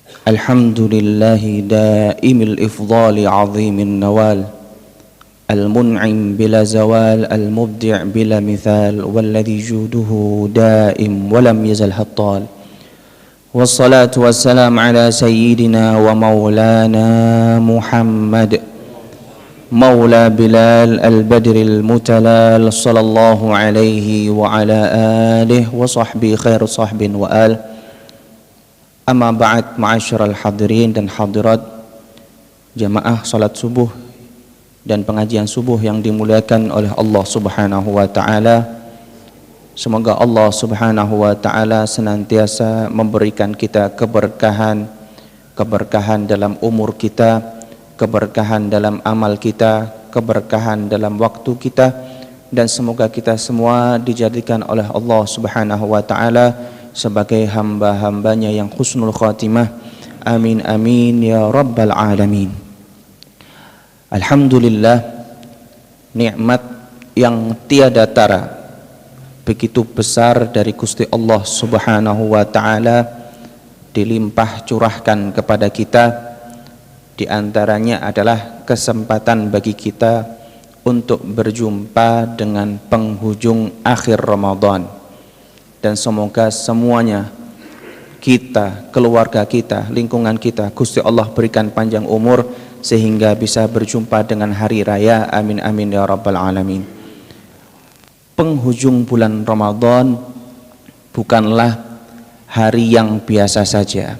الحمد لله دائم الإفضال عظيم النوال المنعم بلا زوال المبدع بلا مثال والذي جوده دائم ولم يزل هطال والصلاة والسلام على سيدنا ومولانا محمد مولى بلال البدر المتلال صلى الله عليه وعلى آله وصحبه خير صحب وآل. Amma ba'd, ma'asyiral hadirin dan hadirat jamaah salat subuh dan pengajian subuh yang dimuliakan oleh Allah Subhanahu wa taala. Semoga Allah Subhanahu wa taala senantiasa memberikan kita keberkahan dalam umur kita, keberkahan dalam amal kita, keberkahan dalam waktu kita, dan semoga kita semua dijadikan oleh Allah Subhanahu wa taala sebagai hamba-hambanya yang husnul khatimah. Amin amin ya rabbal alamin. Alhamdulillah, nikmat yang tiada tara begitu besar dari Gusti Allah Subhanahu wa taala dilimpah curahkan kepada kita. Di antaranya adalah kesempatan bagi kita untuk berjumpa dengan penghujung akhir Ramadan. Dan semoga semuanya, kita, keluarga kita, lingkungan kita, Gusti Allah berikan panjang umur sehingga bisa berjumpa dengan hari raya. Amin amin ya rabbal alamin. Penghujung bulan Ramadan bukanlah hari yang biasa saja,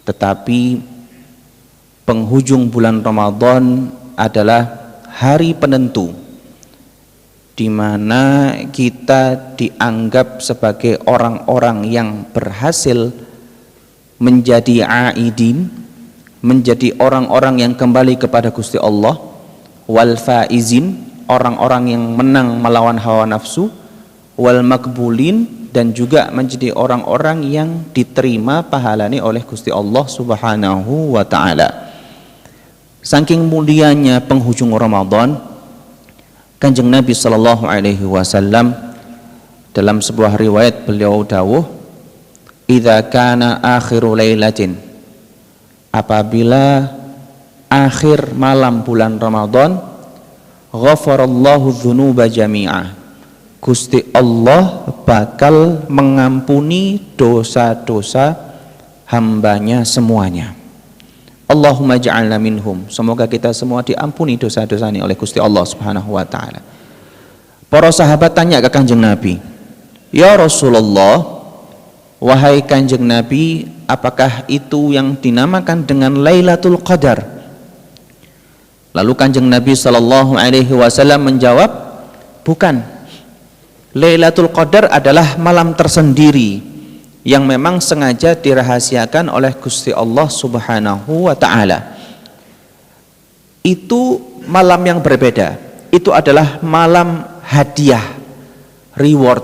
tetapi penghujung bulan Ramadan adalah hari penentu di mana kita dianggap sebagai orang-orang yang berhasil menjadi aidin, menjadi orang-orang yang kembali kepada Gusti Allah, wal faizin, orang-orang yang menang melawan hawa nafsu, wal makbulin, dan juga menjadi orang-orang yang diterima pahalanya oleh Gusti Allah Subhanahu wa taala. Saking mulianya penghujung Ramadan, Kanjeng Nabi sallallahu alaihi wasallam dalam sebuah riwayat beliau dawuh, "Idza kana akhiru lailatin," apabila akhir malam bulan Ramadan, ghafarallahu dzunuba jami'a, Gusti Allah bakal mengampuni dosa-dosa hambanya semuanya. Allahumma ja'alna minhum, semoga kita semua diampuni dosa-dosanya oleh Gusti Allah Subhanahu wa taala. Para sahabat tanya ke Kanjeng Nabi, "Ya Rasulullah, wahai Kanjeng Nabi, apakah itu yang dinamakan dengan Lailatul Qadar?" Lalu Kanjeng Nabi sallallahu alaihi wasallam menjawab, "Bukan. Lailatul Qadar adalah malam tersendiri yang memang sengaja dirahasiakan oleh Gusti Allah Subhanahu wa taala. Itu malam yang berbeda. Itu adalah malam hadiah, reward,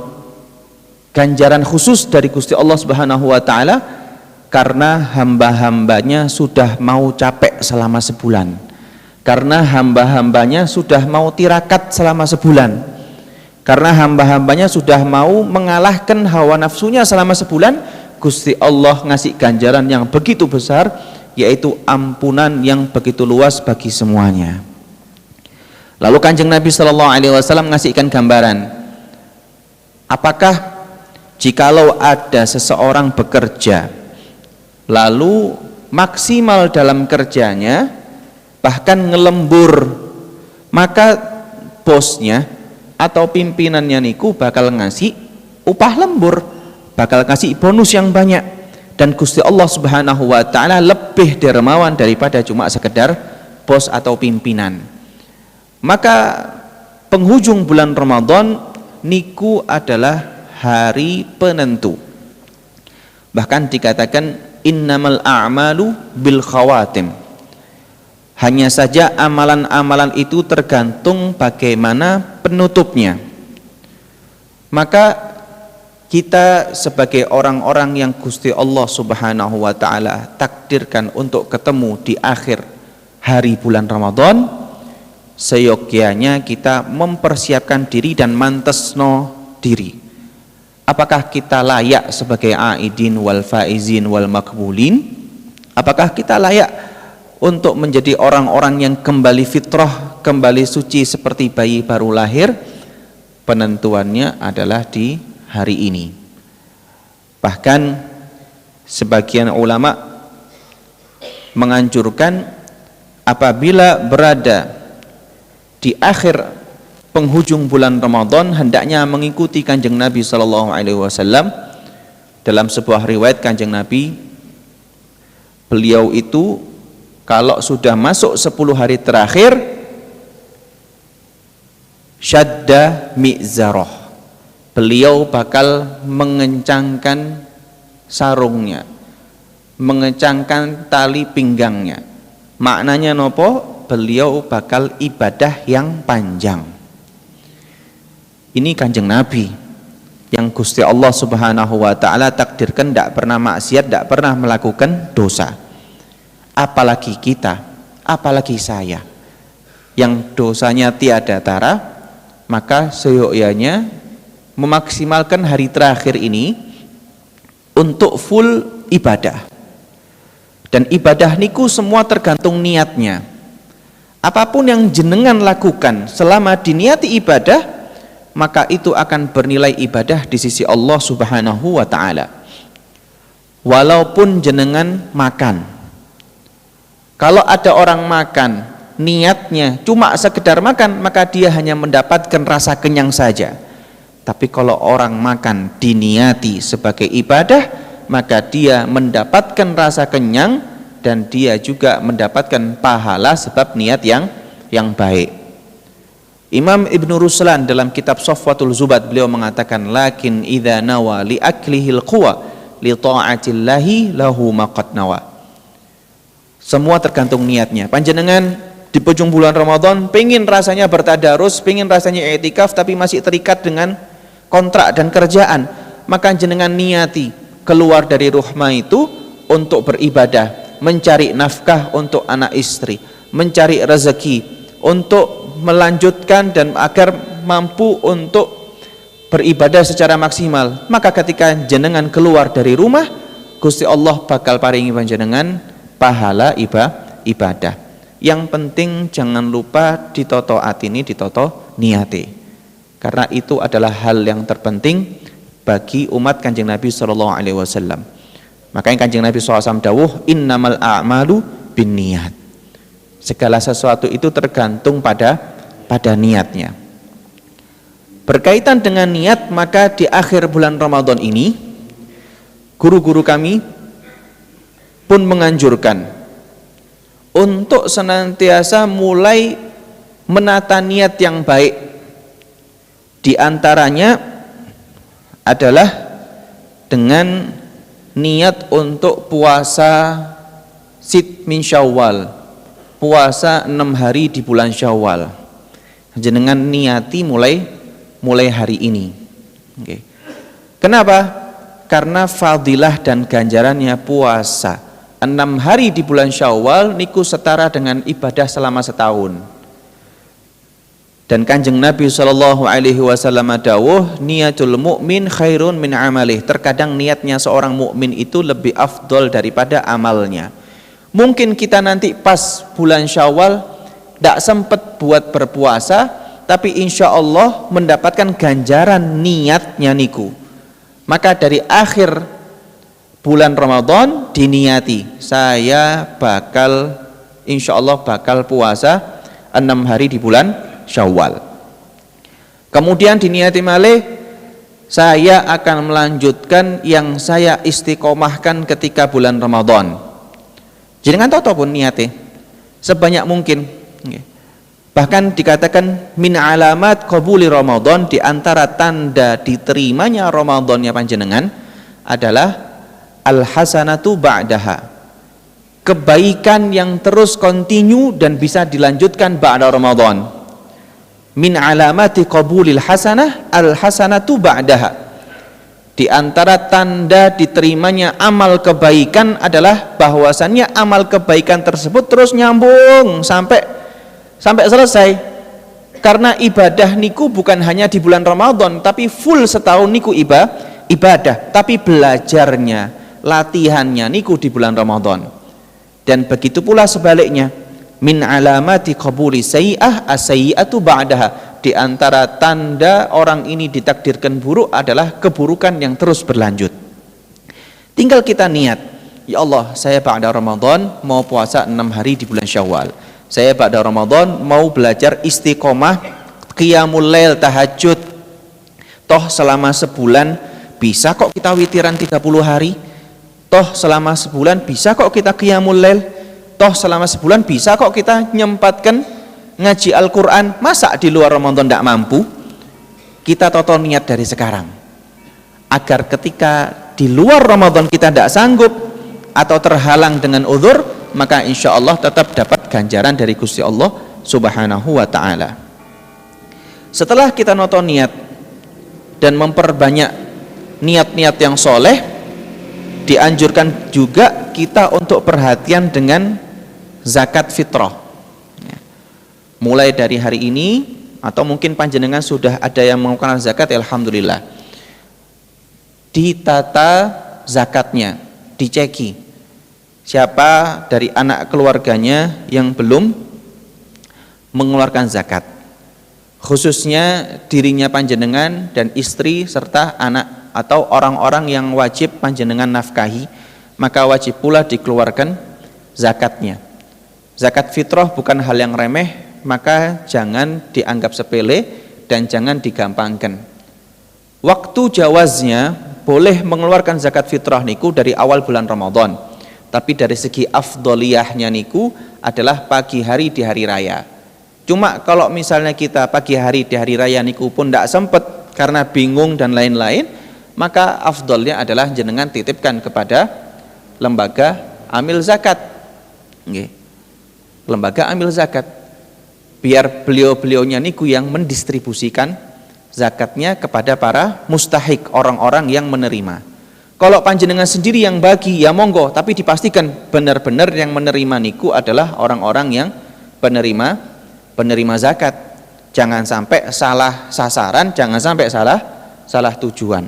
ganjaran khusus dari Gusti Allah Subhanahu wa taala karena hamba-hambanya sudah mau capek selama sebulan. Karena hamba-hambanya sudah mau tirakat selama sebulan. Karena hamba-hambanya sudah mau mengalahkan hawa nafsunya selama sebulan, Gusti Allah ngasih ganjaran yang begitu besar, yaitu ampunan yang begitu luas bagi semuanya. Lalu Kanjeng Nabi sallallahu alaihi wasallam ngasihkan gambaran, apakah jikalau ada seseorang bekerja lalu maksimal dalam kerjanya bahkan ngelembur, maka bosnya atau pimpinannya niku bakal ngasih upah lembur, bakal ngasih bonus yang banyak, dan Gusti Allah Subhanahu wa taala lebih dermawan daripada cuma sekedar bos atau pimpinan. Maka penghujung bulan Ramadan niku adalah hari penentu. Bahkan dikatakan innamal a'malu bil khawatim. Hanya saja amalan-amalan itu tergantung bagaimana penutupnya. Maka kita sebagai orang-orang yang Gusti Allah Subhanahu wa taala takdirkan untuk ketemu di akhir hari bulan Ramadan, seyogyanya kita mempersiapkan diri dan mantesno diri. Apakah kita layak sebagai aidin wal faizin wal makbulin, Apakah kita layak untuk menjadi orang-orang yang kembali fitrah, kembali suci seperti bayi baru lahir? Penentuannya adalah di hari ini. Bahkan sebagian ulama menganjurkan apabila berada di akhir penghujung bulan Ramadan, hendaknya mengikuti Kanjeng Nabi SAW. Dalam sebuah riwayat Kanjeng Nabi, beliau itu kalau sudah masuk 10 hari terakhir, syadda mi'zarah, beliau bakal mengencangkan sarungnya, mengencangkan tali pinggangnya. Maknanya nopo? Beliau bakal ibadah yang panjang. Ini Kanjeng Nabi yang Gusti Allah Subhanahu wa taala takdirkan tidak pernah maksiat, tidak pernah melakukan dosa. Apalagi kita, apalagi saya yang dosanya tiada tara, maka seyogyanya memaksimalkan hari terakhir ini untuk full ibadah. Dan ibadah niku semua tergantung niatnya. Apapun yang jenengan lakukan selama diniati ibadah, maka itu akan bernilai ibadah di sisi Allah Subhanahu wa taala. Walaupun jenengan makan, kalau ada orang makan niatnya cuma sekedar makan, maka dia hanya mendapatkan rasa kenyang saja. Tapi kalau orang makan diniati sebagai ibadah, maka dia mendapatkan rasa kenyang dan dia juga mendapatkan pahala sebab niat yang baik. Imam Ibnu Ruslan dalam kitab Safwatul Zubad, beliau mengatakan, lakin idza nawa li aklihil quwa li ta'atillahi lahu maqad nawa. Semua tergantung niatnya. Panjenengan di penghujung bulan Ramadan pengen rasanya bertadarus, pengen rasanya i'tikaf, tapi masih terikat dengan kontrak dan kerjaan, maka jenengan niati keluar dari rumah itu untuk beribadah, mencari nafkah untuk anak istri, mencari rezeki, untuk melanjutkan dan agar mampu untuk beribadah secara maksimal. Maka ketika jenengan keluar dari rumah, Gusti Allah bakal paringi panjenengan pahala ibadah. Yang penting jangan lupa ditoto atini, ditoto niati. Karena itu adalah hal yang terpenting bagi umat Kanjeng Nabi SAW. Makanya Kanjeng Nabi SAW dawuh, innamal a'malu binniyat. Segala sesuatu itu tergantung pada niatnya. Berkaitan dengan niat, maka di akhir bulan Ramadan ini, guru-guru kami pun menganjurkan untuk senantiasa mulai menata niat yang baik. Di antaranya adalah dengan niat untuk puasa sit min Syawal, puasa 6 hari di bulan Syawal. Jenengan niati mulai hari ini. Okay. Kenapa? Karena fadilah dan ganjarannya puasa 6 hari di bulan Syawal niku setara dengan ibadah selama setahun. Dan Kanjeng Nabi SAW dawuh, niatul mu'min khairun min amalih. Terkadang niatnya seorang mukmin itu lebih afdol daripada amalnya. Mungkin kita nanti pas bulan Syawal tidak sempat buat berpuasa, tapi insya Allah mendapatkan ganjaran niatnya niku. Maka dari akhir bulan Ramadan diniati, saya bakal insya Allah bakal puasa 6 hari di bulan Syawal. Kemudian diniati malih, saya akan melanjutkan yang saya istiqomahkan ketika bulan Ramadan. Jangan tahu pun niati sebanyak mungkin. Bahkan dikatakan min alamat qabuli Ramadan, di antara tanda diterimanya Ramadannya panjenengan adalah al hasanatu ba'daha, kebaikan yang terus kontinu dan bisa dilanjutkan ba'da Ramadan. Min alamati qabulil hasanah al hasanatu ba'daha, di antara tanda diterimanya amal kebaikan adalah bahwasannya amal kebaikan tersebut terus nyambung sampai selesai. Karena ibadah niku bukan hanya di bulan Ramadan, tapi full setahun niku ibadah, tapi belajarnya, latihannya niku di bulan Ramadan. Dan begitu pula sebaliknya, min alamati qabuli sayyi'ah as-sayyi'atu ba'daha. Di antara tanda orang ini ditakdirkan buruk adalah keburukan yang terus berlanjut. Tinggal kita niat, ya Allah, saya ba'da Ramadan mau puasa 6 hari di bulan Syawal. Saya ba'da Ramadan mau belajar istiqomah qiyamul lail, tahajud. Toh selama sebulan bisa kok kita witiran 30 hari. Toh selama sebulan bisa kok kita qiyamul lail. Toh selama sebulan bisa kok kita nyempatkan ngaji Al-Quran. Masa di luar Ramadan tidak mampu? Kita toto niat dari sekarang, agar ketika di luar Ramadan kita tidak sanggup atau terhalang dengan uzur, maka insya Allah tetap dapat ganjaran dari Gusti Allah Subhanahu wa ta'ala. Setelah kita noto niat dan memperbanyak niat-niat yang soleh, dianjurkan juga kita untuk perhatian dengan zakat fitrah. Mulai dari hari ini, atau mungkin panjenengan sudah ada yang mengeluarkan zakat, alhamdulillah. Ditata zakatnya, diceki siapa dari anak keluarganya yang belum mengeluarkan zakat, khususnya dirinya panjenengan dan istri serta anak atau orang-orang yang wajib panjenengan nafkahi, maka wajib pula dikeluarkan zakatnya. Zakat fitrah bukan hal yang remeh, maka jangan dianggap sepele dan jangan digampangkan. Waktu jawaznya boleh mengeluarkan zakat fitrah niku dari awal bulan Ramadan, tapi dari segi afdoliyahnya niku adalah pagi hari di hari raya. Cuma kalau misalnya kita pagi hari di hari raya niku pun tidak sempat karena bingung dan lain-lain, maka afdolnya adalah jenengan titipkan kepada lembaga amil zakat. Lembaga amil zakat, biar beliau-beliaunya niku yang mendistribusikan zakatnya kepada para mustahik, orang-orang yang menerima. Kalau panjenengan sendiri yang bagi, ya monggo, tapi dipastikan benar-benar yang menerima niku adalah orang-orang yang penerima zakat. Jangan sampai salah sasaran, jangan sampai salah tujuan.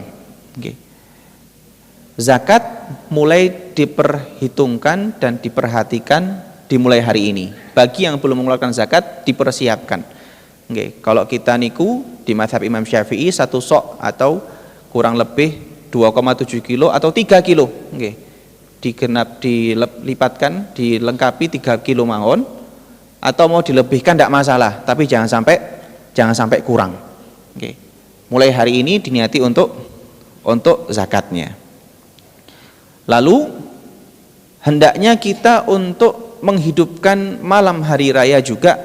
Zakat mulai diperhitungkan dan diperhatikan dimulai hari ini. Bagi yang belum mengeluarkan zakat, dipersiapkan. Kalau kita niku di mazhab Imam Syafi'i, satu sok atau kurang lebih 2,7 kilo atau 3 kilo, dilipatkan, dilengkapi 3 kilo mawon, atau mau dilebihkan tidak masalah, tapi jangan sampai kurang. Mulai hari ini diniati untuk zakatnya. Lalu hendaknya kita untuk menghidupkan malam hari raya juga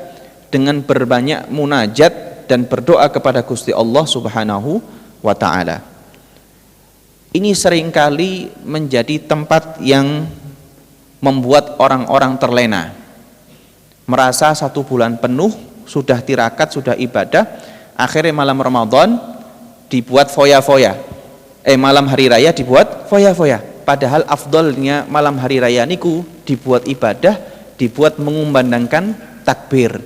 dengan berbanyak munajat dan berdoa kepada Gusti Allah Subhanahu wa ta'ala. Ini seringkali menjadi tempat yang membuat orang-orang terlena, merasa 1 bulan penuh sudah tirakat, sudah ibadah, akhirnya malam Ramadan dibuat foya-foya, malam hari raya dibuat foya-foya. Padahal afdolnya malam hari raya niku dibuat ibadah, dibuat mengumandangkan takbir.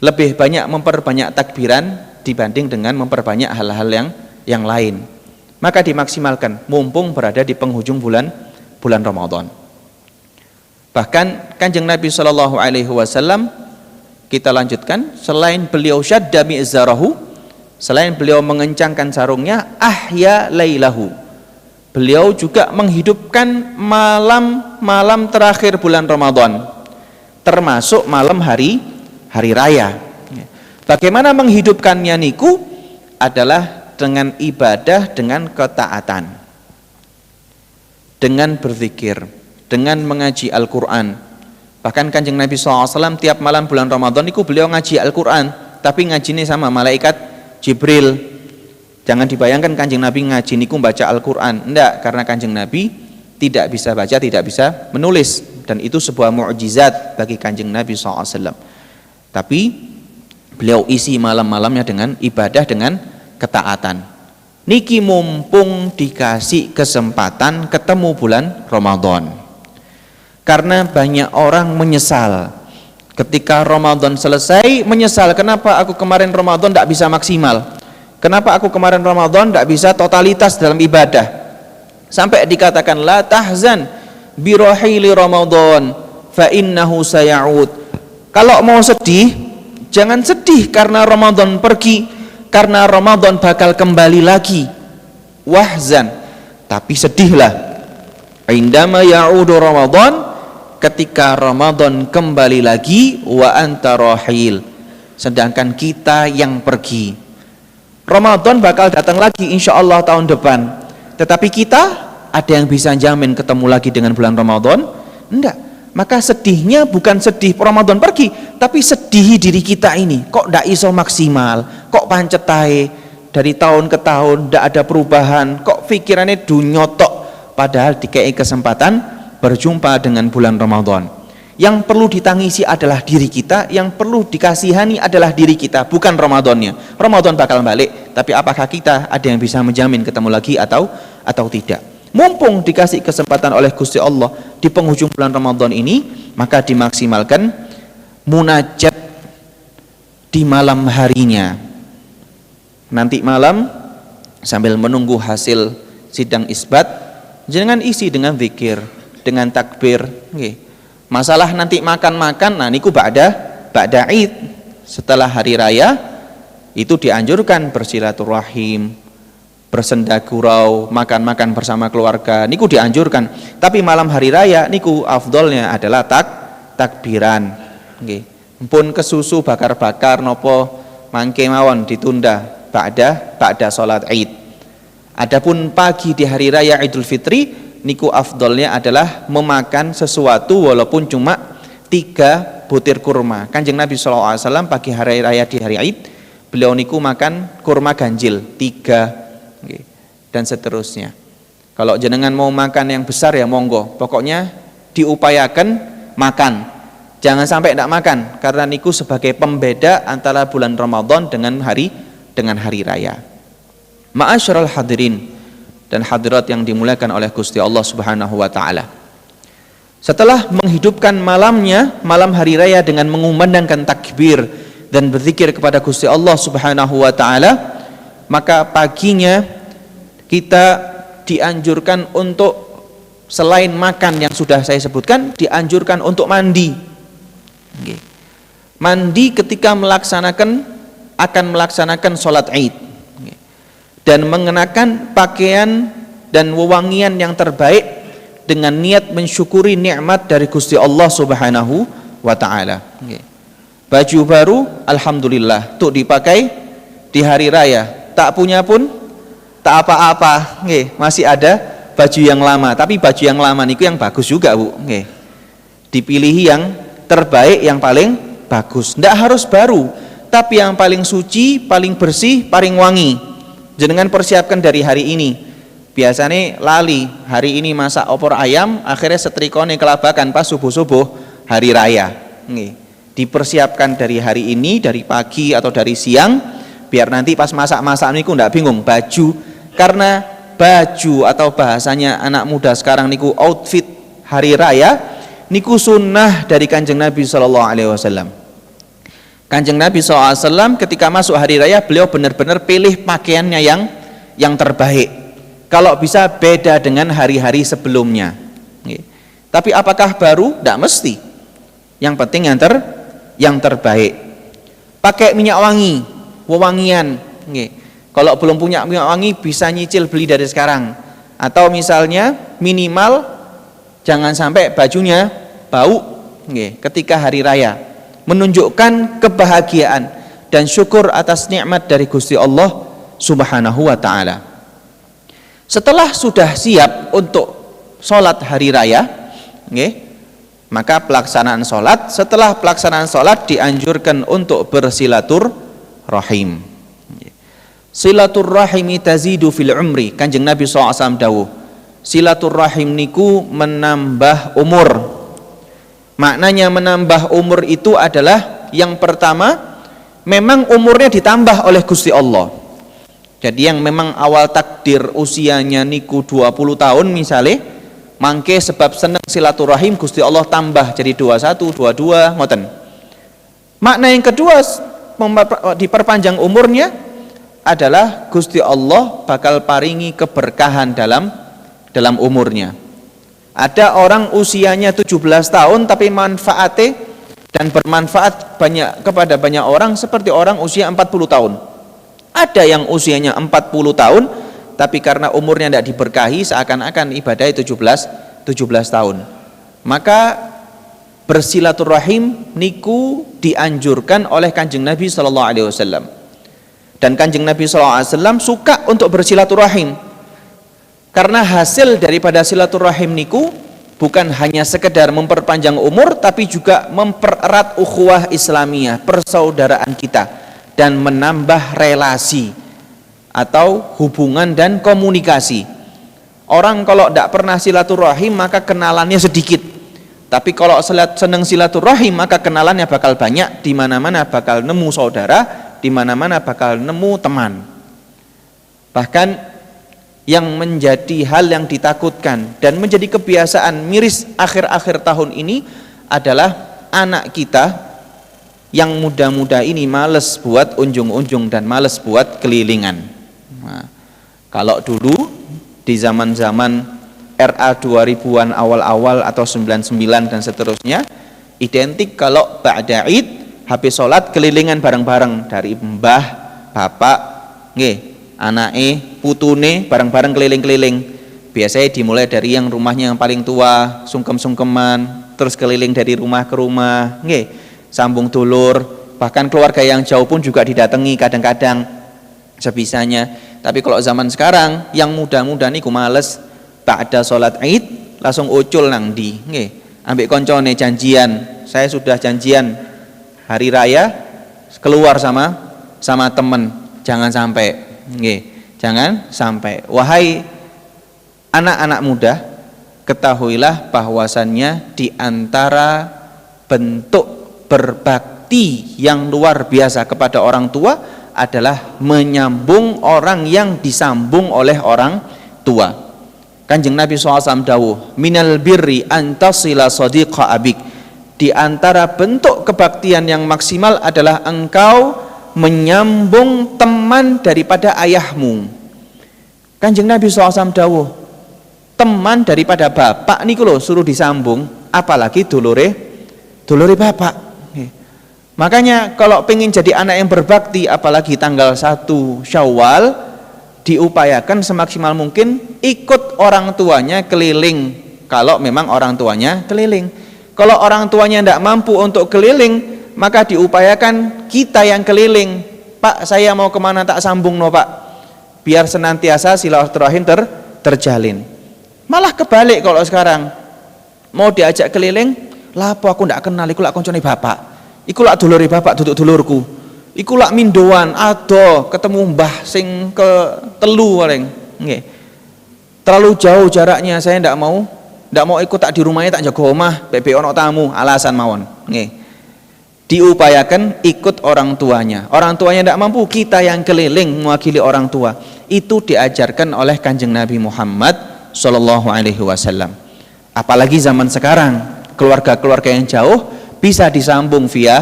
Lebih banyak memperbanyak takbiran dibanding dengan memperbanyak hal-hal yang lain. Maka dimaksimalkan mumpung berada di penghujung bulan Ramadan. Bahkan Kanjeng Nabi sallallahu alaihi wasallam, kita lanjutkan, selain beliau syadda mi'zarahu, selain beliau mengencangkan sarungnya, ahya lailahu, beliau juga menghidupkan malam terakhir bulan Ramadan, termasuk malam hari raya. Bagaimana menghidupkannya niku adalah dengan ibadah, dengan ketaatan, dengan berzikir, dengan mengaji Al-Quran. Bahkan Kanjeng Nabi SAW tiap malam bulan Ramadan niku beliau ngaji Al-Quran, tapi ngajinya sama malaikat Jibril. Jangan dibayangkan Kanjeng Nabi ngaji niku baca Al-Quran, enggak, karena Kanjeng Nabi tidak bisa baca, tidak bisa menulis, dan itu sebuah mukjizat bagi Kanjeng Nabi SAW. Tapi beliau isi malam-malamnya dengan ibadah, dengan ketaatan. Niki mumpung dikasih kesempatan ketemu bulan Ramadan. Karena banyak orang menyesal ketika Ramadan selesai, menyesal kenapa aku kemarin Ramadan tidak bisa maksimal, kenapa aku kemarin Ramadan tidak bisa totalitas dalam ibadah. Sampai dikatakan la tahzan birahili Ramadan fa innahu saya'ud. Kalau mau sedih, jangan sedih karena Ramadan pergi, karena Ramadan bakal kembali lagi. Wahzan, tapi sedihlah indama ya'udu Ramadan, ketika Ramadan kembali lagi, wa anta rahil, sedangkan kita yang pergi. Ramadan bakal datang lagi insyaallah tahun depan, tetapi kita ada yang bisa jamin ketemu lagi dengan bulan Ramadan? Enggak. Maka sedihnya bukan sedih Ramadan pergi, tapi sedih diri kita ini, kok ndak iso maksimal, kok pancet ae dari tahun ke tahun ndak ada perubahan, kok pikirannya dunyotok, padahal dikei kesempatan berjumpa dengan bulan Ramadan. Yang perlu ditangisi adalah diri kita, yang perlu dikasihani adalah diri kita, bukan Ramadannya. Ramadan bakal balik, tapi apakah kita ada yang bisa menjamin ketemu lagi atau tidak? Mumpung dikasih kesempatan oleh Gusti Allah di penghujung bulan Ramadan ini, maka dimaksimalkan munajat di malam harinya. Nanti malam sambil menunggu hasil sidang isbat, jangan isi dengan zikir, dengan takbir. Masalah nanti makan-makan, nah niku ba'da Id, setelah hari raya itu dianjurkan bersilaturahim, bersenda gurau, makan-makan bersama keluarga, niku dianjurkan. Tapi malam hari raya niku afdolnya adalah takbiran. Pun kesusu bakar-bakar nopo mangke mawon ditunda ba'da salat Id. Adapun pagi di hari raya Idul Fitri niku afdolnya adalah memakan sesuatu walaupun cuma 3 butir kurma. Kanjeng Nabi SAW pagi hari raya di hari Id, beliau niku makan kurma ganjil 3, dan seterusnya. Kalau jenengan mau makan yang besar ya monggo, pokoknya diupayakan makan, jangan sampai tidak makan, karena niku sebagai pembeda antara bulan Ramadan dengan hari raya. Ma'asyiral hadirin dan hadirat yang dimuliakan oleh Gusti Allah Subhanahu wa taala. Setelah menghidupkan malam hari raya dengan mengumandangkan takbir dan berzikir kepada Gusti Allah Subhanahu wa taala, maka paginya kita dianjurkan untuk selain makan yang sudah saya sebutkan, dianjurkan untuk mandi. Mandi ketika akan melaksanakan sholat Id, dan mengenakan pakaian dan wewangian yang terbaik dengan niat mensyukuri nikmat dari Gusti Allah Subhanahu wa taala. Baju baru alhamdulillah tuh dipakai di hari raya, tak punya pun tak apa-apa, masih ada baju yang lama, tapi baju yang lama niku yang bagus juga, Bu. Dipilih yang terbaik, yang paling bagus. Ndak harus baru, tapi yang paling suci, paling bersih, paling wangi. Jenengan persiapkan dari hari ini. Biasanya lali, hari ini masak opor ayam, akhirnya setrikone kelabakan pas subuh-subuh hari raya. Dipersiapkan dari hari ini, dari pagi atau dari siang, biar nanti pas masak-masak niku ndak bingung baju. Karena baju atau bahasanya anak muda sekarang niku outfit hari raya niku sunnah dari Kanjeng Nabi SAW. Kanjeng Nabi SAW ketika masuk hari raya, beliau benar-benar pilih pakaiannya yang terbaik. Kalau bisa beda dengan hari-hari sebelumnya. Tapi apakah baru? Tidak mesti. Yang penting yang terbaik. Pakai minyak wangi, wewangian. Kalau belum punya minyak wangi, bisa nyicil beli dari sekarang. Atau misalnya minimal jangan sampai bajunya bau ketika hari raya. Menunjukkan kebahagiaan dan syukur atas nikmat dari Gusti Allah Subhanahu wa taala. Setelah sudah siap untuk sholat hari raya, maka setelah pelaksanaan sholat dianjurkan untuk bersilaturahim. Silaturahimi tazidu fil umri. Kanjeng Nabi SAW dawuh, silaturahim niku menambah umur. Maknanya menambah umur itu adalah yang pertama, memang umurnya ditambah oleh Gusti Allah. Jadi yang memang awal takdir usianya niku 20 tahun misalnya, mangke sebab seneng silaturahim Gusti Allah tambah jadi 21, 22 ngoten. Makna yang kedua diperpanjang umurnya adalah Gusti Allah bakal paringi keberkahan dalam umurnya. Ada orang usianya 17 tahun tapi manfaatnya dan bermanfaat kepada banyak orang seperti orang usia 40 tahun. Ada yang usianya 40 tahun tapi karena umurnya tidak diberkahi seakan-akan ibadahnya 17 tahun. Maka bersilaturahim niku dianjurkan oleh Kanjeng Nabi sallallahu alaihi wasallam. Dan Kanjeng Nabi sallallahu alaihi wasallam suka untuk bersilaturahim. Karena hasil daripada silaturahim niku bukan hanya sekedar memperpanjang umur tapi juga mempererat ukhuwah Islamiyah, persaudaraan kita, dan menambah relasi atau hubungan dan komunikasi. Orang kalau tidak pernah silaturahim maka kenalannya sedikit. Tapi kalau senang silaturahim maka kenalannya bakal banyak, di mana-mana bakal nemu saudara, di mana-mana bakal nemu teman. Bahkan yang menjadi hal yang ditakutkan dan menjadi kebiasaan miris akhir-akhir tahun ini adalah anak kita yang muda-muda ini males buat unjung-unjung dan males buat kelilingan. Nah, kalau dulu di zaman-zaman RA 2000-an awal-awal atau 99 dan seterusnya, identik kalau ba'da Id habis sholat kelilingan bareng-bareng dari mbah, bapak, nggih, anake, putune bareng-bareng keliling-keliling. Biasanya dimulai dari yang rumahnya yang paling tua, sungkem-sungkeman, terus keliling dari rumah ke rumah, nggih, sambung dulur, bahkan keluarga yang jauh pun juga didatangi kadang-kadang sebisanya. Tapi kalau zaman sekarang yang muda-muda niku males, ba'da salat Id langsung ucul nang ndi, nggih, ambek koncone janjian. Saya sudah janjian hari raya keluar sama temen, jangan sampai. Nggih, jangan sampai. Wahai anak-anak muda, ketahuilah bahwasannya di antara bentuk berbakti yang luar biasa kepada orang tua adalah menyambung orang yang disambung oleh orang tua. Kanjeng Nabi SAW dawuh, minal birri antasila sadiqa abik. Di antara bentuk kebaktian yang maksimal adalah engkau menyambung teman daripada ayahmu. Kanjeng Nabi SAW dawuh, teman daripada bapak niku lho suruh disambung, apalagi dulure bapak. Makanya kalau pengen jadi anak yang berbakti, apalagi tanggal 1 Syawal, diupayakan semaksimal mungkin ikut orang tuanya keliling, kalau memang orang tuanya keliling. Kalau orang tuanya tidak mampu untuk keliling, maka diupayakan kita yang keliling. Pak, saya mau kemana tak sambung no pak, biar senantiasa silaturahim terjalin. Malah kebalik kalau sekarang mau diajak keliling, lapo aku ndak kenal, iku lak koncone bapak, iku lak dulure bapak duduk dulurku, iku lak mindoan ado ketemu mbah sing ke telu paling, nggih. Terlalu jauh jaraknya, saya ndak mau ikut, tak di rumahnya tak jaga omah, bebe ono tamu, alasan mawon, nggih. Diupayakan ikut orang tuanya. Orang tuanya tidak mampu, kita yang keliling mewakili orang tua. Itu diajarkan oleh Kanjeng Nabi Muhammad Sallallahu Alaihi Wasallam. Apalagi zaman sekarang, keluarga-keluarga yang jauh bisa disambung via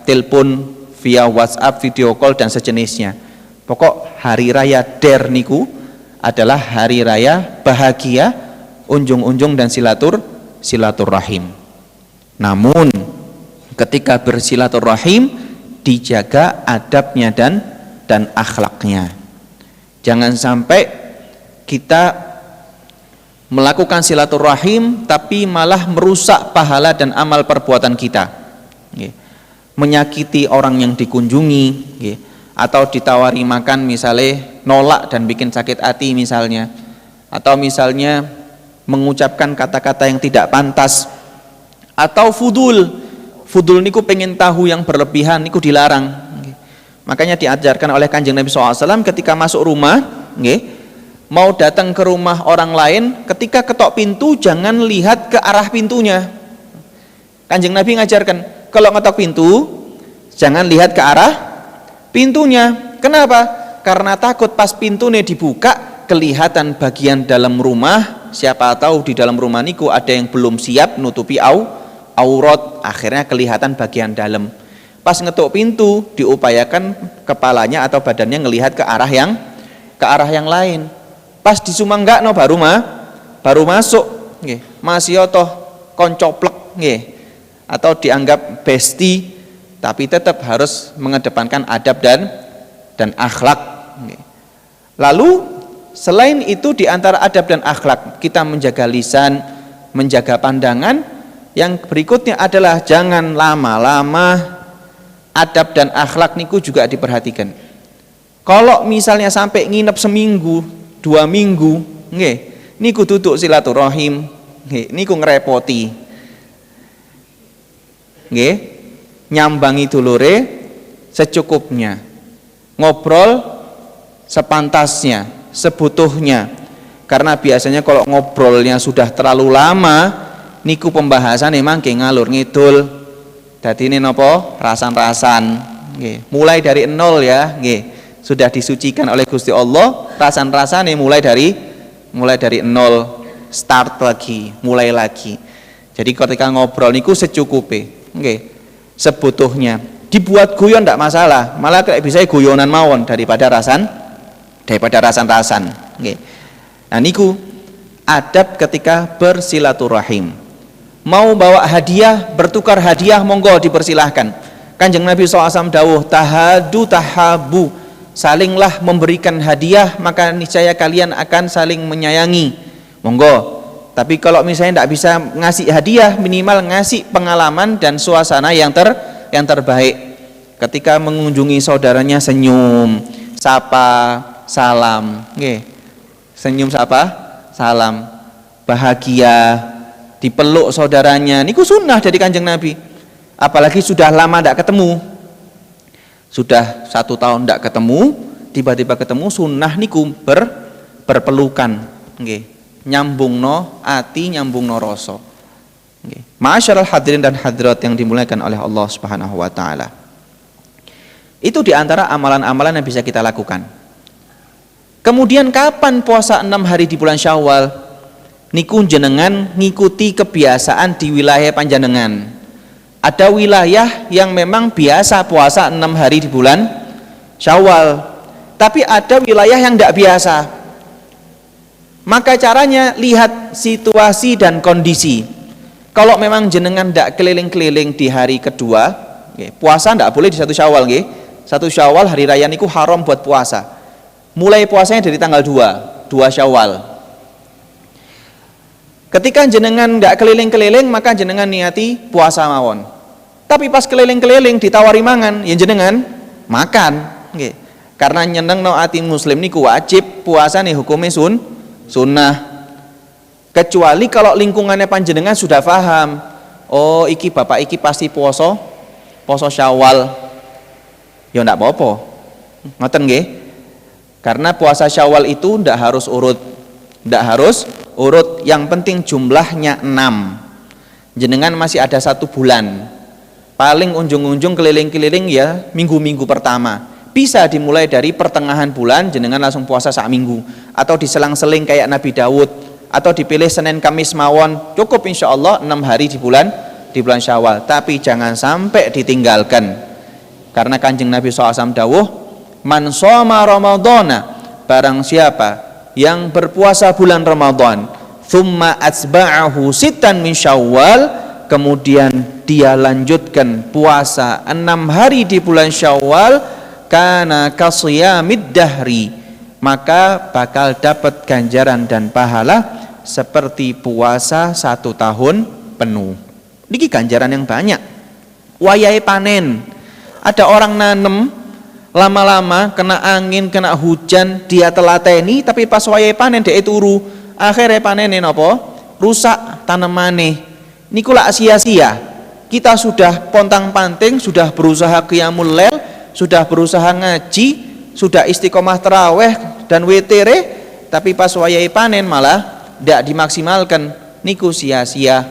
telepon, via WhatsApp, video call dan sejenisnya. Pokok hari raya Der niku adalah hari raya bahagia, unjung-unjung dan silaturahim. Namun ketika bersilaturahim dijaga adabnya dan akhlaknya. Jangan sampai kita melakukan silaturahim tapi malah merusak pahala dan amal perbuatan kita. Menyakiti orang yang dikunjungi, atau ditawari makan misalnya nolak dan bikin sakit hati misalnya, atau misalnya mengucapkan kata-kata yang tidak pantas, atau fudul niku pengen tahu yang berlebihan niku dilarang. Makanya diajarkan oleh Kanjeng Nabi SAW ketika masuk rumah, mau datang ke rumah orang lain, ketika ketok pintu jangan lihat ke arah pintunya. Kanjeng Nabi ngajarkan kalau ngetok pintu jangan lihat ke arah pintunya. Kenapa? Karena takut pas pintunya dibuka kelihatan bagian dalam rumah. Siapa tahu di dalam rumah niku ada yang belum siap nutupi aurat, akhirnya kelihatan bagian dalam. Pas ngetuk pintu diupayakan kepalanya atau badannya ngelihat ke arah yang lain. Pas disumanggakno baru masuk, nggih, masih toh koncoplek nggih, atau dianggap besti, tapi tetap harus mengedepankan adab dan akhlak nggih. Lalu selain itu di antara adab dan akhlak, kita menjaga lisan, menjaga pandangan. Yang berikutnya adalah jangan lama-lama. Adab dan akhlak niku juga diperhatikan. Kalau misalnya sampai nginep seminggu, 2 minggu, nggih, niku tutuk silaturahim, nggih, niku ngrepoti. Nggih, nyambangi dulure secukupnya. Ngobrol sepantasnya, sebutuhnya. Karena biasanya kalau ngobrolnya sudah terlalu lama, niku pembahasan emang ngalur ngidul. Dadi ini nopo rasan-rasan, nggih. Mulai dari nol ya, nggih. Sudah disucikan oleh Gusti Allah, rasan-rasane mulai dari nol, start lagi, mulai lagi. Jadi ketika ngobrol niku secukupe, nggih. Sebutuhnya. Dibuat guyon ndak masalah, malah kayak bisa guyonan mawon daripada rasan-rasan, nggih. Nah niku adab ketika bersilaturahim. Mau bawa hadiah, bertukar hadiah, monggo dipersilahkan. Kanjeng Nabi SAW dawuh, tahadu tahabu, salinglah memberikan hadiah, maka niscaya kalian akan saling menyayangi. Monggo. Tapi kalau misalnya tidak bisa ngasih hadiah, minimal ngasih pengalaman dan suasana yang terbaik. Ketika mengunjungi saudaranya, senyum, sapa, salam, nggih. Senyum, sapa, salam, bahagia, dipeluk saudaranya, niku sunnah dari Kanjeng Nabi. Apalagi sudah lama tidak ketemu, sudah 1 tahun tidak ketemu, tiba-tiba ketemu, sunnah niku berpelukan, nggih, nyambungno ati, nyambungno rasa, nggih. Ma'asyiral hadirin dan hadirat yang dimuliakan oleh Allah Subhanahu wa taala. Itu diantara amalan-amalan yang bisa kita lakukan. Kemudian kapan puasa 6 hari di bulan Syawal? Niku jenengan ngikuti kebiasaan di wilayah panjenengan. Ada wilayah yang memang biasa puasa 6 hari di bulan Syawal, tapi ada wilayah yang tidak biasa. Maka caranya lihat situasi dan kondisi. Kalau memang jenengan tidak keliling-keliling di hari kedua, puasa tidak boleh di 1 Syawal, 1 Syawal hari raya niku haram buat puasa. Mulai puasanya dari tanggal 2 Syawal. Ketika jenengan nggak keliling-keliling, maka jenengan niati puasa mawon. Tapi pas keliling-keliling ditawari mangan, ya jenengan makan, nggih. Karena nyenengno ati muslim niku wajib puasa nih hukumnya sunnah. Kecuali kalau lingkungannya panjenengan sudah paham, oh iki bapak iki pasti poso Syawal, ya ndak apa-apa, ngoten nggih. Karena puasa Syawal itu ndak harus urut, yang penting jumlahnya 6. Jenengan masih ada 1 bulan, paling ujung-ujung keliling-keliling ya minggu-minggu pertama. Bisa dimulai dari pertengahan bulan, jenengan langsung puasa sak minggu, atau diselang-seling kayak Nabi Daud, atau dipilih Senin Kamis mawon, cukup insya Allah 6 hari di bulan Syawal. Tapi jangan sampai ditinggalkan, karena Kanjeng Nabi SAW dawuh, man shoma ramadhana, barang siapa yang berpuasa bulan Ramadan, thumma atsba'ahu sittan min Syawal, kemudian dia lanjutkan puasa 6 hari di bulan Syawal, kana kasiyamid dahri, maka bakal dapat ganjaran dan pahala seperti puasa 1 tahun penuh. Niki ganjaran yang banyak. Wayahe panen, ada orang nanem, lama-lama kena angin, kena hujan, dia telateni, tapi pas wayahe panen dhek turu, akhirnya panene napa? Rusak tanemane. Niku lak sia-sia. Kita sudah pontang-panting, sudah berusaha qiyamul lail, sudah berusaha ngaji, sudah istiqomah tarawih dan witere, tapi pas wayahe panen malah tidak dimaksimalkan. Niku sia-sia.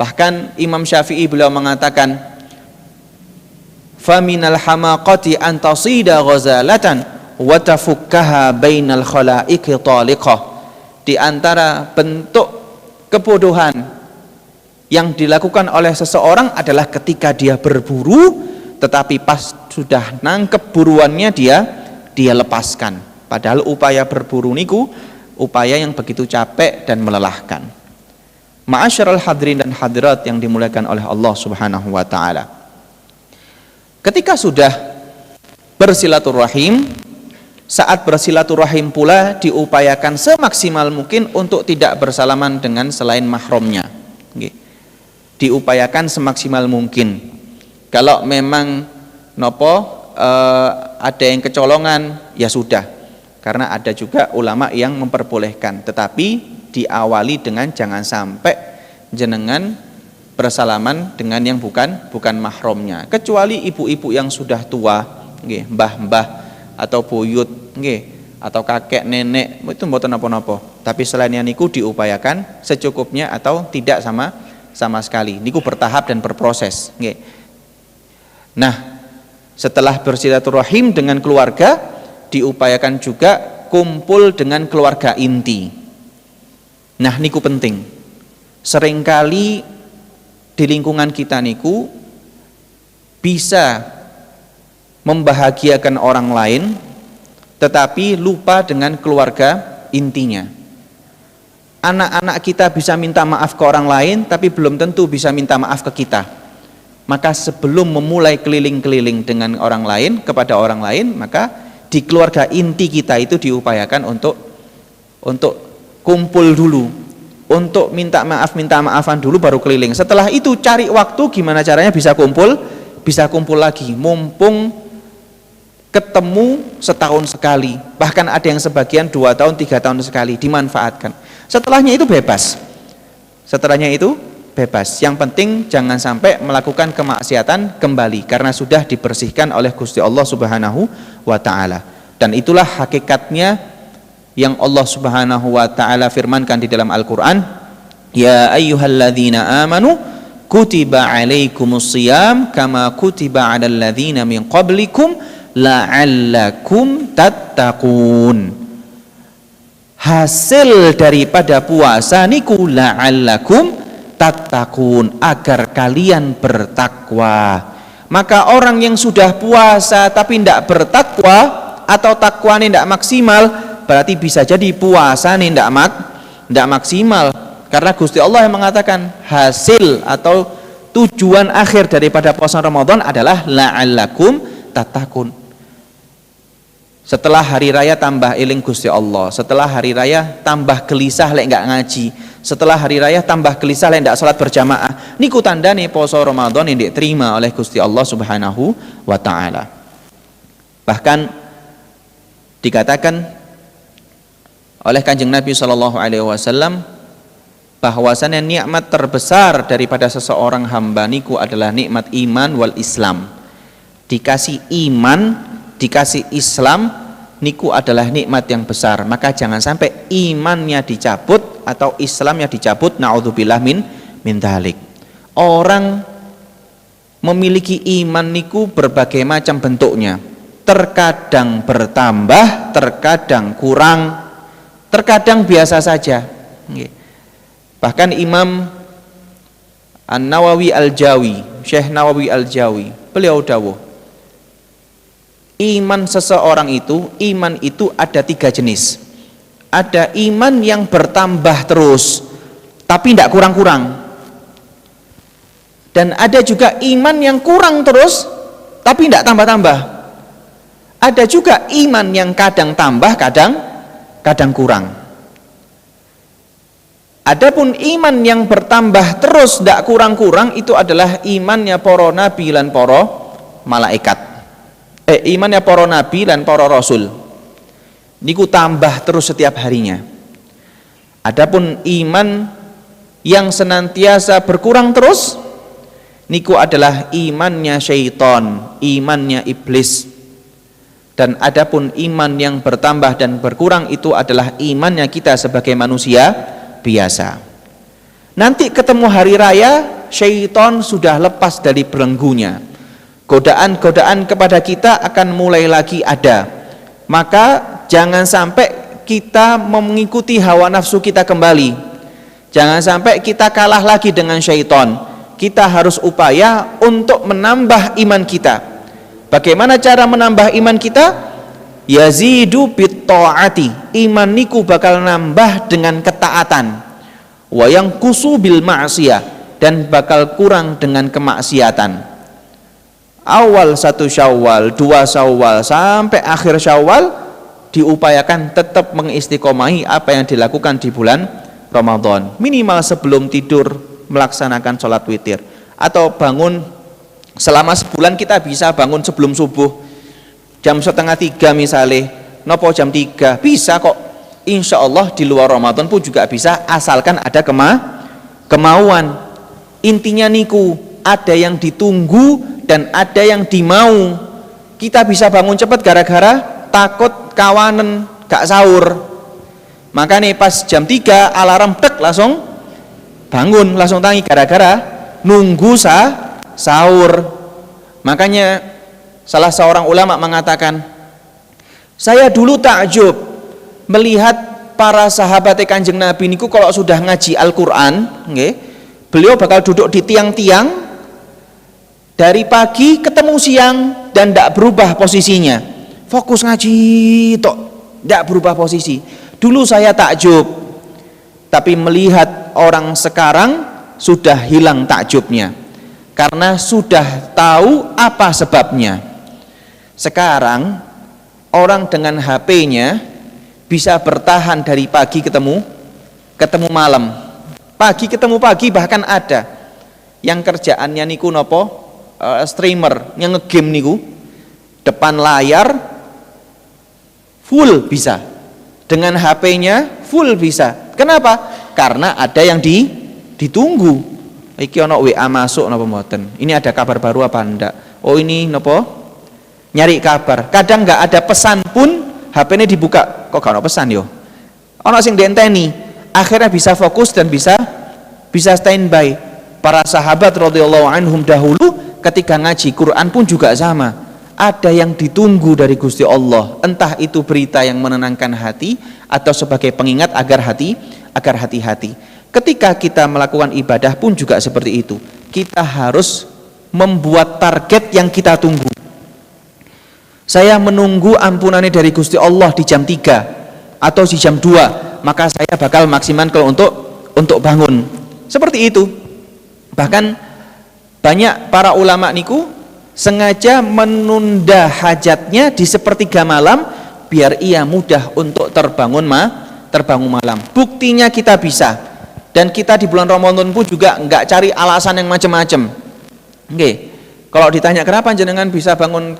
Bahkan Imam Syafi'i beliau mengatakan, faminal hamaqati an tasida ghazalatan wa tafukkaha bainal khalaiqi taliqah. Di antara bentuk kebodohan yang dilakukan oleh seseorang adalah ketika dia berburu, tetapi pas sudah nangkep buruannya dia lepaskan. Padahal upaya berburu niku upaya yang begitu capek dan melelahkan. Ma'asyiral hadirin dan hadirat yang dimuliakan oleh Allah Subhanahu wa taala. Ketika sudah bersilaturahim, saat bersilaturahim pula diupayakan semaksimal mungkin untuk tidak bersalaman dengan selain mahramnya. Diupayakan semaksimal mungkin. Kalau memang ada yang kecolongan, ya sudah. Karena ada juga ulama yang memperbolehkan, tetapi diawali dengan jangan sampai jenengan bersalaman dengan yang bukan mahramnya, kecuali ibu-ibu yang sudah tua, mbah-mbah atau buyut, atau kakek nenek, itu mboten napa-napa. Tapi selain niku diupayakan secukupnya atau tidak sama sekali. Niku bertahap dan berproses. Nah, setelah bersilaturahim dengan keluarga, diupayakan juga kumpul dengan keluarga inti. Nah, niku penting. Seringkali di lingkungan kita niku bisa membahagiakan orang lain, tetapi lupa dengan keluarga intinya. Anak-anak kita bisa minta maaf ke orang lain, tapi belum tentu bisa minta maaf ke kita. Maka sebelum memulai keliling-keliling dengan orang lain, kepada orang lain, maka di keluarga inti kita itu diupayakan untuk kumpul dulu, untuk minta maafan dulu baru keliling. Setelah itu cari waktu gimana caranya bisa kumpul lagi, mumpung ketemu setahun sekali, bahkan ada yang sebagian 2 tahun 3 tahun sekali, dimanfaatkan. Setelahnya itu bebas. Yang penting jangan sampai melakukan kemaksiatan kembali, karena sudah dibersihkan oleh Gusti Allah Subhanahu wa taala. Dan itulah hakikatnya yang Allah Subhanahu wa taala firmankan di dalam Al-Qur'an, ya ayyuhalladzina amanu kutiba alaikumus shiyam kama kutiba alal ladzina min qablikum la'allakum tattaqun. Hasil daripada puasa niku la'allakum tattaqun, agar kalian bertakwa. Maka orang yang sudah puasa tapi tidak bertakwa atau takwanya tidak maksimal, berarti bisa jadi puasa nih tidak maksimal, karena Gusti Allah yang mengatakan hasil atau tujuan akhir daripada puasa Ramadan adalah la'allakum tattaqun. Setelah hari raya tambah eling Gusti Allah, setelah hari raya tambah gelisah lek enggak ngaji, setelah hari raya tambah gelisah lek enggak salat berjamaah, niku tandane poso Ramadan yang diterima oleh Gusti Allah Subhanahu wa taala. Bahkan dikatakan oleh Kanjeng Nabi SAW bahwasannya nikmat terbesar daripada seseorang hamba niku adalah nikmat iman wal Islam. Dikasih iman, dikasih Islam niku adalah nikmat yang besar. Maka jangan sampai imannya dicabut atau Islamnya dicabut, naudzubillah min dzalik. Orang memiliki iman niku berbagai macam bentuknya. Terkadang bertambah, terkadang kurang, terkadang biasa saja. Bahkan Imam An-Nawawi Al-Jawi, Syekh Nawawi Al-Jawi, beliau dawuh, iman seseorang itu, iman itu ada 3 jenis. Ada iman yang bertambah terus tapi tidak kurang-kurang, dan ada juga iman yang kurang terus tapi tidak tambah-tambah. Ada juga iman yang kadang tambah, kadang kurang. Adapun iman yang bertambah terus tidak kurang-kurang itu adalah imannya para nabi dan para malaikat. Imannya para nabi dan para rasul. Niku tambah terus setiap harinya. Adapun iman yang senantiasa berkurang terus, niku adalah imannya syaitan, imannya iblis. Dan adapun iman yang bertambah dan berkurang itu adalah imannya kita sebagai manusia biasa. Nanti ketemu hari raya, syaitan sudah lepas dari belenggunya. Godaan-godaan kepada kita akan mulai lagi ada. Maka jangan sampai kita mengikuti hawa nafsu kita kembali. Jangan sampai kita kalah lagi dengan syaitan. Kita harus upaya untuk menambah iman kita. Bagaimana cara menambah iman kita? Yazidu bit ta'ati. Iman niku bakal nambah dengan ketaatan. wa yanqusu bil ma'siyah, dan bakal kurang dengan kemaksiatan. Awal 1 Syawal, 2 Syawal sampai akhir Syawal diupayakan tetap mengistiqomahi apa yang dilakukan di bulan Ramadan. Minimal sebelum tidur melaksanakan sholat witir, atau bangun selama sebulan kita bisa bangun sebelum subuh jam 2:30 misalnya, nopo jam 3 bisa kok. Insya Allah di luar Ramadan pun juga bisa, asalkan ada kemauan. Intinya niku, ada yang ditunggu dan ada yang dimau. Kita bisa bangun cepat gara-gara takut kawanan gak sahur, makanya pas jam 3 alarm tek langsung bangun, langsung tangi gara-gara nunggu sahur. Makanya salah seorang ulama mengatakan, saya dulu takjub melihat para sahabat Kanjeng Nabi niku kalau sudah ngaji Al-Qur'an, nggih, beliau bakal duduk di tiang-tiang dari pagi ketemu siang dan tidak berubah posisinya, fokus ngaji tok, tidak berubah posisi. Dulu saya takjub, tapi melihat orang sekarang sudah hilang takjubnya karena sudah tahu apa sebabnya. Sekarang orang dengan HP-nya bisa bertahan dari pagi ketemu malam, pagi ketemu pagi, bahkan ada yang kerjaannya niku nopo, streamer yang ngegame niku depan layar full bisa, dengan HP-nya full bisa. Kenapa? Karena ada yang ditunggu. Iki ono WA masuk napa mboten? Ini ada kabar baru apa ndak? Oh ini napa? Nyari kabar. Kadang nggak ada pesan pun HP-nya dibuka, kok gak ono pesan yo. Ono sing dienteni, akhirnya bisa fokus dan bisa standby. Para sahabat radhiyallahu anhum dahulu ketika ngaji Quran pun juga sama. Ada yang ditunggu dari Gusti Allah, entah itu berita yang menenangkan hati atau sebagai pengingat agar hati-hati. Ketika kita melakukan ibadah pun juga seperti itu. Kita harus membuat target yang kita tunggu. Saya menunggu ampunannya dari Gusti Allah di jam 3 atau di jam 2, maka saya bakal maksimal kalau untuk bangun. Seperti itu. Bahkan banyak para ulama niku sengaja menunda hajatnya di sepertiga malam biar ia mudah untuk terbangun malam. Buktinya kita bisa, dan kita di bulan Ramadan pun juga enggak cari alasan yang macam-macam. Oke. Kalau ditanya kenapa jenengan bisa bangun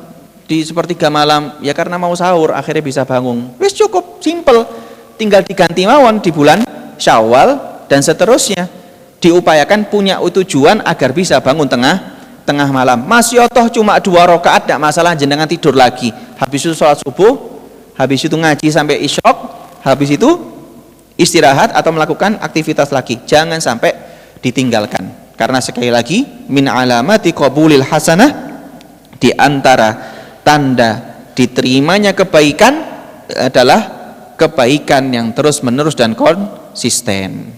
di sepertiga malam, ya karena mau sahur akhirnya bisa bangun. Wis cukup simple, tinggal diganti mawon di bulan Syawal dan seterusnya. Diupayakan punya tujuan agar bisa bangun tengah malam. Masih toh cuma 2 rakaat tidak masalah, jenengan tidur lagi. Habis itu sholat subuh, habis itu ngaji sampai isyrak, habis itu istirahat atau melakukan aktivitas lagi. Jangan sampai ditinggalkan. Karena sekali lagi, min alamati qabulil hasanah, di antara tanda diterimanya kebaikan adalah kebaikan yang terus menerus dan konsisten.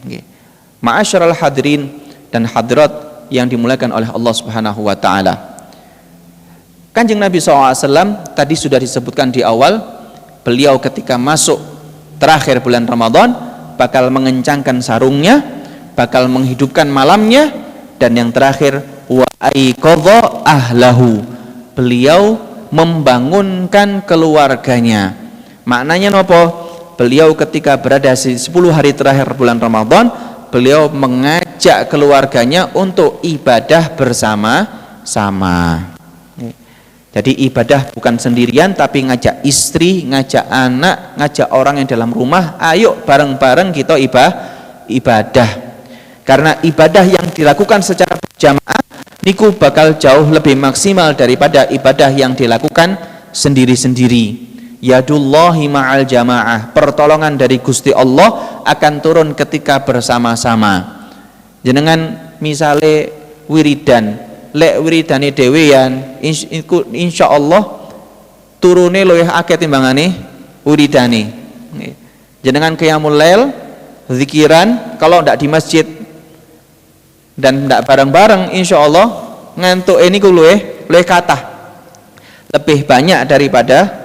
Ma'asyiral hadirin dan hadirat yang dimuliakan oleh Allah Subhanahu wa taala. Kanjeng Nabi SAW tadi sudah disebutkan di awal, beliau ketika masuk terakhir bulan Ramadan bakal mengencangkan sarungnya, bakal menghidupkan malamnya, dan yang terakhir wa aiqadha ahlahu, beliau membangunkan keluarganya. Maknanya nopo? Beliau ketika berada di 10 hari terakhir bulan Ramadan, beliau mengajak keluarganya untuk ibadah bersama-sama. Jadi ibadah bukan sendirian, tapi ngajak istri, ngajak anak, ngajak orang yang dalam rumah, ayo bareng-bareng kita ibadah. Karena ibadah yang dilakukan secara berjamaah niku bakal jauh lebih maksimal daripada ibadah yang dilakukan sendiri-sendiri. Yadullahi ma'al jamaah, pertolongan dari Gusti Allah akan turun ketika bersama-sama. Jenengan misale wiridan, lek wiridane dhewean, insya Allah turune luwih akeh timbangane wiridane. Jenengan qiyamul lail, zikiran, kalau ndak di masjid dan ndak bareng-bareng, insya Allah ngantuk ini luwih kathah, lebih banyak daripada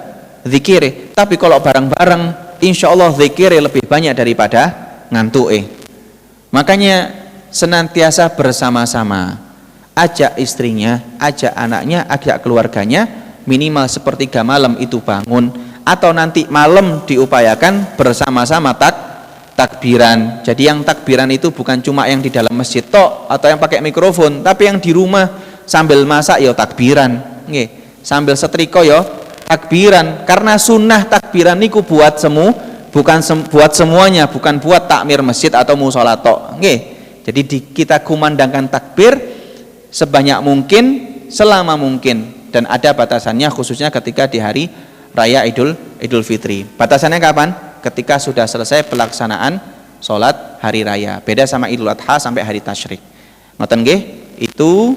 zikir. Tapi kalau bareng-bareng, insya Allah zikir lebih banyak daripada ngantuk. Makanya senantiasa bersama-sama, ajak istrinya, ajak anaknya, ajak keluarganya, minimal sepertiga malam itu bangun, atau nanti malam diupayakan bersama-sama takbiran. Jadi yang takbiran itu bukan cuma yang di dalam masjid tok atau yang pakai mikrofon, tapi yang di rumah sambil masak ya takbiran, nggih. Sambil setrika ya takbiran, karena sunnah takbiran niku buat buat semuanya, bukan buat takmir masjid atau mushola tok, nggih. Jadi kita kumandangkan takbir sebanyak mungkin, selama mungkin, dan ada batasannya khususnya ketika di hari raya Idul Fitri. Batasannya kapan? Ketika sudah selesai pelaksanaan sholat hari raya. Beda sama Idul Adha sampai hari tasyrik. Ngoten nggih? Itu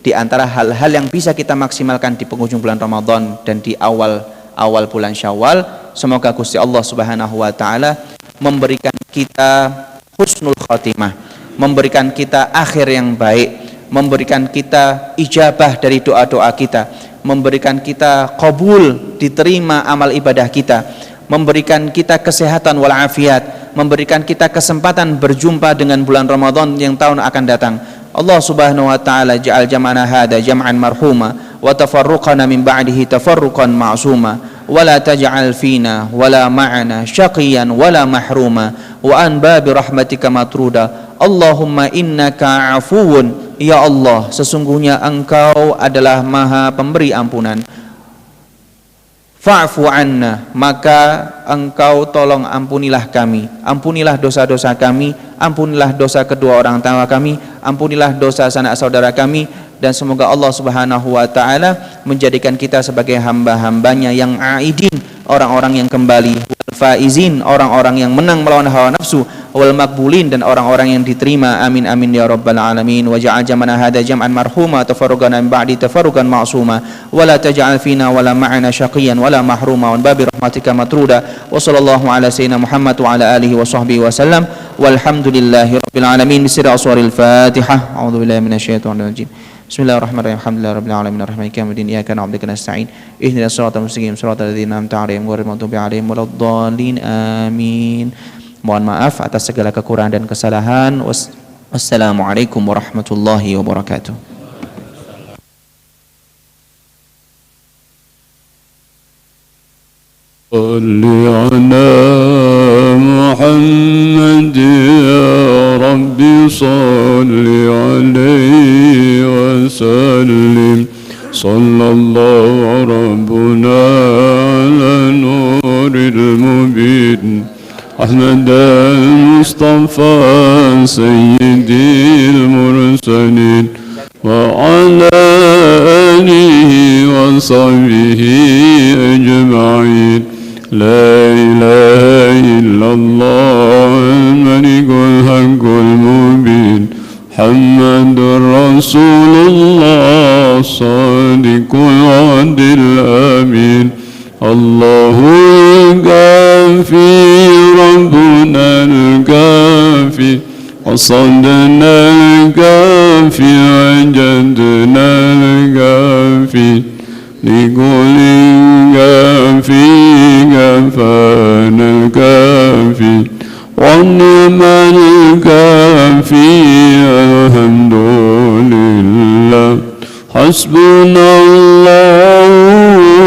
di antara hal-hal yang bisa kita maksimalkan di penghujung bulan Ramadan dan di awal bulan Syawal. Semoga Gusti Allah Subhanahu wa taala memberikan kita husnul khatimah, memberikan kita akhir yang baik, memberikan kita ijabah dari doa-doa kita, memberikan kita qabul, diterima amal ibadah kita, memberikan kita kesehatan walafiat, memberikan kita kesempatan berjumpa dengan bulan Ramadan yang tahun akan datang. Allah Subhanahu wa taala ja'al jam'ana hada jam'an marhuma wa tafarruqana min ba'dihi tafarruqan ma'suma wa la taj'al fina wa la ma'ana syaqiyan wa la mahruma wa an babi rahmatika matruda. Allahumma innaka afuwun, ya Allah, sesungguhnya Engkau adalah Maha Pemberi ampunan. Fa'fu anna, maka Engkau tolong ampunilah kami, ampunilah dosa-dosa kami, ampunilah dosa kedua orang tua kami, ampunilah dosa sanak saudara kami, dan semoga Allah Subhanahu wa taala menjadikan kita sebagai hamba-hambanya yang aidin, orang-orang yang kembali, wal faizin, orang-orang yang menang melawan hawa nafsu, wal makbulin, dan orang-orang yang diterima. Amin amin ya rabbal alamin. Wa ja'al jam'ana hada jam'an marhuma tafarruqana min ba'di tafarruqan ma'suma wa la taj'al fina wa la ma'ana syaqiyan wa la mahruma wa babi rahmatika matruda. Wa sallallahu ala sayyidina Muhammad wa ala alihi wa sahbihi wa sallam. Walhamdulillahi rabbil alamin. Bismillahirrahmanirrahim. Al-Fatihah. A'udzu billahi minasyaitonir rajim. Bismillahirrahmanirrahim. Alhamdulillahi rabbil alamin arrahmanir rahim maliki yaumiddin. Iyyaka na'budu wa iyyaka nasta'in. Ihdinas siratal mustaqim siratal ladzina an'amta 'alaihim ghairil maghdubi 'alaihim waladdallin. Amin. Mohon maaf atas segala kekurangan dan kesalahan. Wassalamualaikum warahmatullahi wabarakatuh. Salli ala Muhammad ya Rabbi, salli alaihi wa sallim. Sallallahu rabbuna ala nuril mubin أحمد المصطفى سيد المرسلين وعلى آله وصحبه أجمعين. لا إله إلا الله الملك الحق المبين محمد رسول الله الصادق الوعد الأمين. الله الكافي ربنا الكافي وصدنا الكافي وجدنا الكافي لكل كافي كفانا الكافي ونعم الكافي الحمد لله. حسبنا الله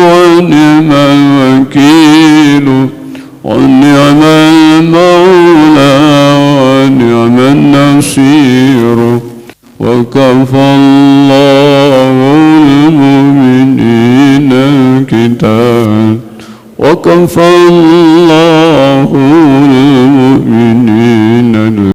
ونعم الوكيل ونعم المولى ونعم النصير. وكفى الله المؤمنين القتال وكفى الله